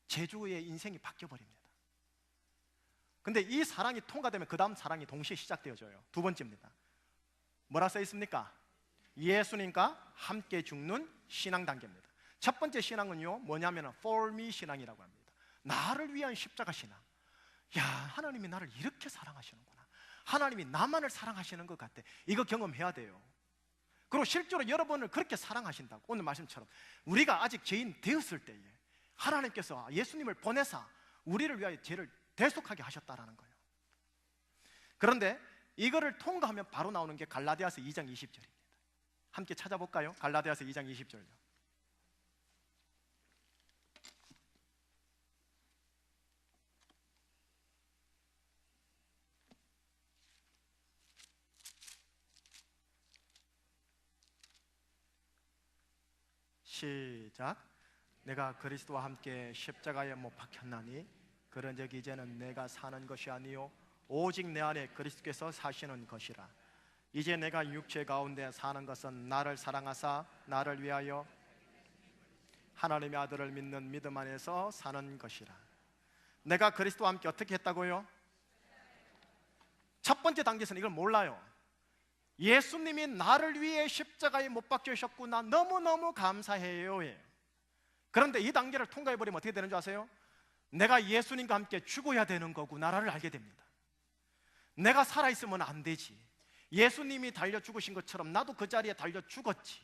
제주의 인생이 바뀌어버립니다. 근데 이 사랑이 통과되면 그 다음 사랑이 동시에 시작되어져요. 두 번째입니다. 뭐라 써 있습니까? 예수님과 함께 죽는 신앙 단계입니다. 첫 번째 신앙은요, 뭐냐면 for me 신앙이라고 합니다. 나를 위한 십자가 신앙. 야, 하나님이 나를 이렇게 사랑하시는구나. 하나님이 나만을 사랑하시는 것 같아. 이거 경험해야 돼요. 그리고 실제로 여러분을 그렇게 사랑하신다고. 오늘 말씀처럼 우리가 아직 죄인 되었을 때에 하나님께서 예수님을 보내사 우리를 위하여 죄를 대속하게 하셨다라는 거예요. 그런데 이거를 통과하면 바로 나오는 게 갈라디아서 2장 20절입니다. 함께 찾아볼까요? 갈라디아서 2장 20절요. 시작. 내가 그리스도와 함께 십자가에 못 박혔나니 그런즉 이제는 내가 사는 것이 아니요 오직 내 안에 그리스도께서 사시는 것이라. 이제 내가 육체 가운데 사는 것은 나를 사랑하사 나를 위하여 하나님의 아들을 믿는 믿음 안에서 사는 것이라. 내가 그리스도와 함께 어떻게 했다고요? 첫 번째 단계에서는 이걸 몰라요. 예수님이 나를 위해 십자가에 못 박히셨구나, 너무너무 감사해요. 그런데 이 단계를 통과해버리면 어떻게 되는 줄 아세요? 내가 예수님과 함께 죽어야 되는 거구나를 알게 됩니다. 내가 살아있으면 안 되지. 예수님이 달려 죽으신 것처럼 나도 그 자리에 달려 죽었지.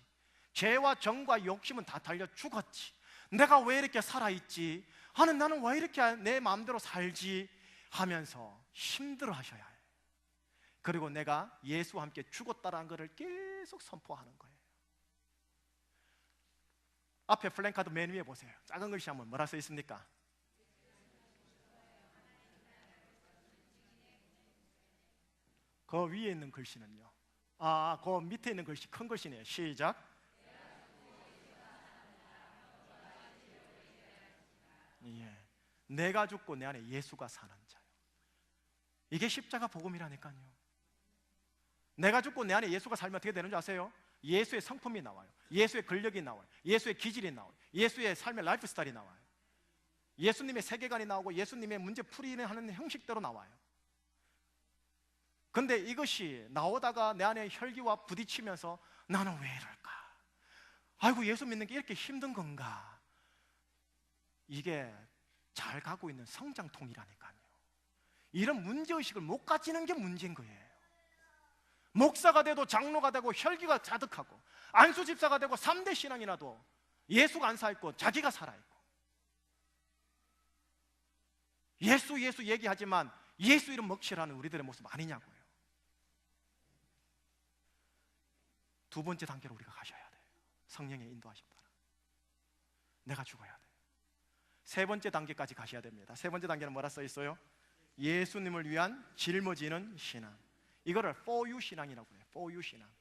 죄와 정과 욕심은 다 달려 죽었지. 내가 왜 이렇게 살아있지? 나는 왜 이렇게 내 마음대로 살지? 하면서 힘들어 하셔야 해요. 그리고 내가 예수와 함께 죽었다라는 것을 계속 선포하는 거예요. 앞에 플랜카드 맨 위에 보세요. 작은 글씨 한번 뭐라 써 있습니까? 그 위에 있는 글씨는요, 그 밑에 있는 글씨 큰 글씨네요. 시작. 예, 내가 죽고 내 안에 예수가 사는 자요. 이게 십자가 복음이라니까요. 내가 죽고 내 안에 예수가 살면 어떻게 되는 줄 아세요? 예수의 성품이 나와요. 예수의 권력이 나와요. 예수의 기질이 나와요. 예수의 삶의 라이프 스타일이 나와요. 예수님의 세계관이 나오고 예수님의 문제 풀이를 하는 형식대로 나와요. 근데 이것이 나오다가 내 안에 혈기와 부딪히면서 나는 왜 이럴까? 아이고, 예수 믿는 게 이렇게 힘든 건가? 이게 잘 가고 있는 성장통이라니까요. 이런 문제의식을 못 가지는 게 문제인 거예요. 목사가 돼도 장로가 되고 혈기가 자득하고 안수집사가 되고 3대 신앙이라도 예수가 안 살고 자기가 살아있고, 예수 얘기하지만 예수 이름 먹칠하는 우리들의 모습 아니냐고요. 두 번째 단계로 우리가 가셔야 돼요. 성령의 인도하심 따라 내가 죽어야 돼요. 세 번째 단계까지 가셔야 됩니다. 세 번째 단계는 뭐라 써 있어요? 예수님을 위한 짊어지는 신앙. 이거를 for you 신앙이라고 해요. for you 신앙.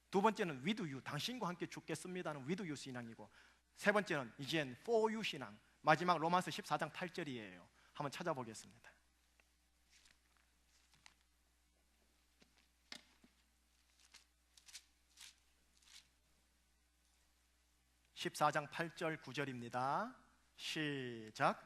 두 번째는 with you, 당신과 함께 죽겠습니다는 with you 신앙이고, 세 번째는 이젠 for you 신앙. 마지막 로마서 14장 8절이에요. 한번 찾아보겠습니다. 14장 8절 9절입니다. 시작.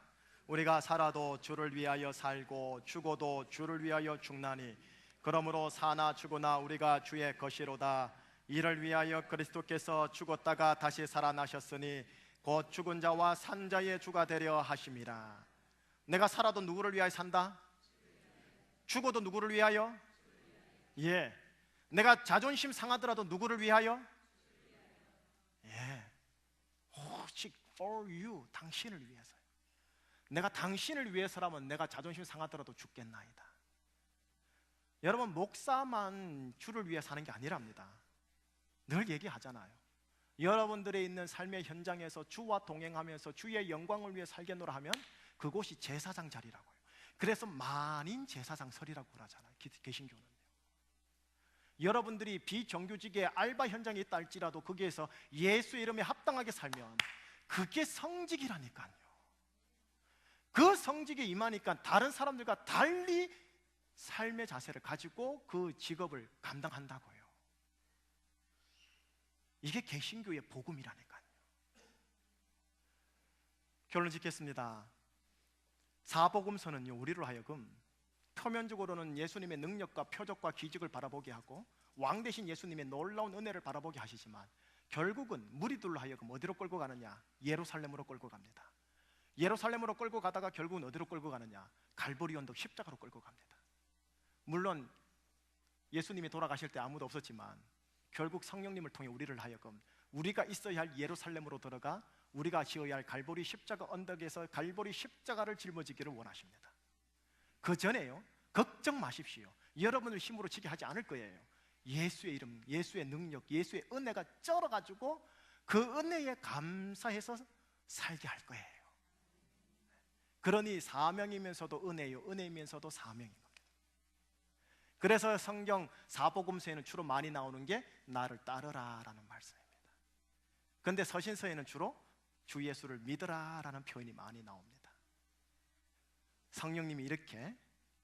우리가 살아도 주를 위하여 살고 죽어도 주를 위하여 죽나니 그러므로 사나 죽으나 우리가 주의 것이로다. 이를 위하여 그리스도께서 죽었다가 다시 살아나셨으니 곧 죽은 자와 산 자의 주가 되려 하심이라. 내가 살아도 누구를 위하여 산다? 죽어도 누구를 위하여? 예. 내가 자존심 상하더라도 누구를 위하여? 예. 오직 for you, 당신을 위해서요. 내가 당신을 위해서라면 내가 자존심 상하더라도 죽겠나이다. 여러분, 목사만 주를 위해 사는 게 아니랍니다. 늘 얘기하잖아요. 여러분들의 있는 삶의 현장에서 주와 동행하면서 주의 영광을 위해 살겠노라 하면 그곳이 제사장 자리라고요. 그래서 만인 제사장설이라고 그러잖아요, 개신교는요. 여러분들이 비정규직의 알바 현장에 있다 할지라도 거기에서 예수의 이름에 합당하게 살면 그게 성직이라니까요. 그 성직에 임하니까 다른 사람들과 달리 삶의 자세를 가지고 그 직업을 감당한다고요. 이게 개신교의 복음이라니까요. 결론 짓겠습니다. 사복음서는요, 우리로 하여금 표면적으로는 예수님의 능력과 표적과 기적을 바라보게 하고 왕 대신 예수님의 놀라운 은혜를 바라보게 하시지만 결국은 무리들로 하여금 어디로 끌고 가느냐? 예루살렘으로 끌고 갑니다. 예루살렘으로 끌고 가다가 결국은 어디로 끌고 가느냐? 갈보리 언덕 십자가로 끌고 갑니다. 물론 예수님이 돌아가실 때 아무도 없었지만 결국 성령님을 통해 우리를 하여금 우리가 있어야 할 예루살렘으로 들어가 우리가 지어야 할 갈보리 십자가 언덕에서 갈보리 십자가를 짊어지기를 원하십니다. 그 전에요, 걱정 마십시오. 여러분을 힘으로 지게 하지 않을 거예요. 예수의 이름, 예수의 능력, 예수의 은혜가 쩔어가지고 그 은혜에 감사해서 살게 할 거예요. 그러니 사명이면서도 은혜요, 은혜이면서도 사명인 겁니다. 그래서 성경 사복음서에는 주로 많이 나오는 게 나를 따르라 라는 말씀입니다. 그런데 서신서에는 주로 주 예수를 믿으라 라는 표현이 많이 나옵니다. 성령님이 이렇게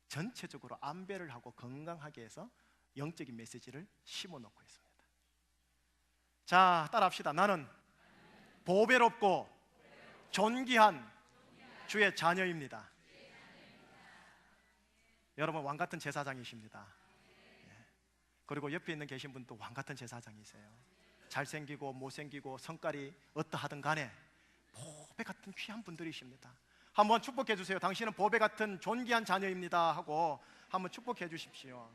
전체적으로 안배를 하고 건강하게 해서 영적인 메시지를 심어놓고 있습니다. 자, 따라합시다. 나는 보배롭고 존귀한 주의 자녀입니다. 여러분, 왕같은 제사장이십니다. 그리고 옆에 있는 계신 분도 왕같은 제사장이세요. 잘생기고 못생기고 성깔이 어떠하든 간에 보배 같은 귀한 분들이십니다. 한번 축복해 주세요. 당신은 보배 같은 존귀한 자녀입니다 하고 한번 축복해 주십시오.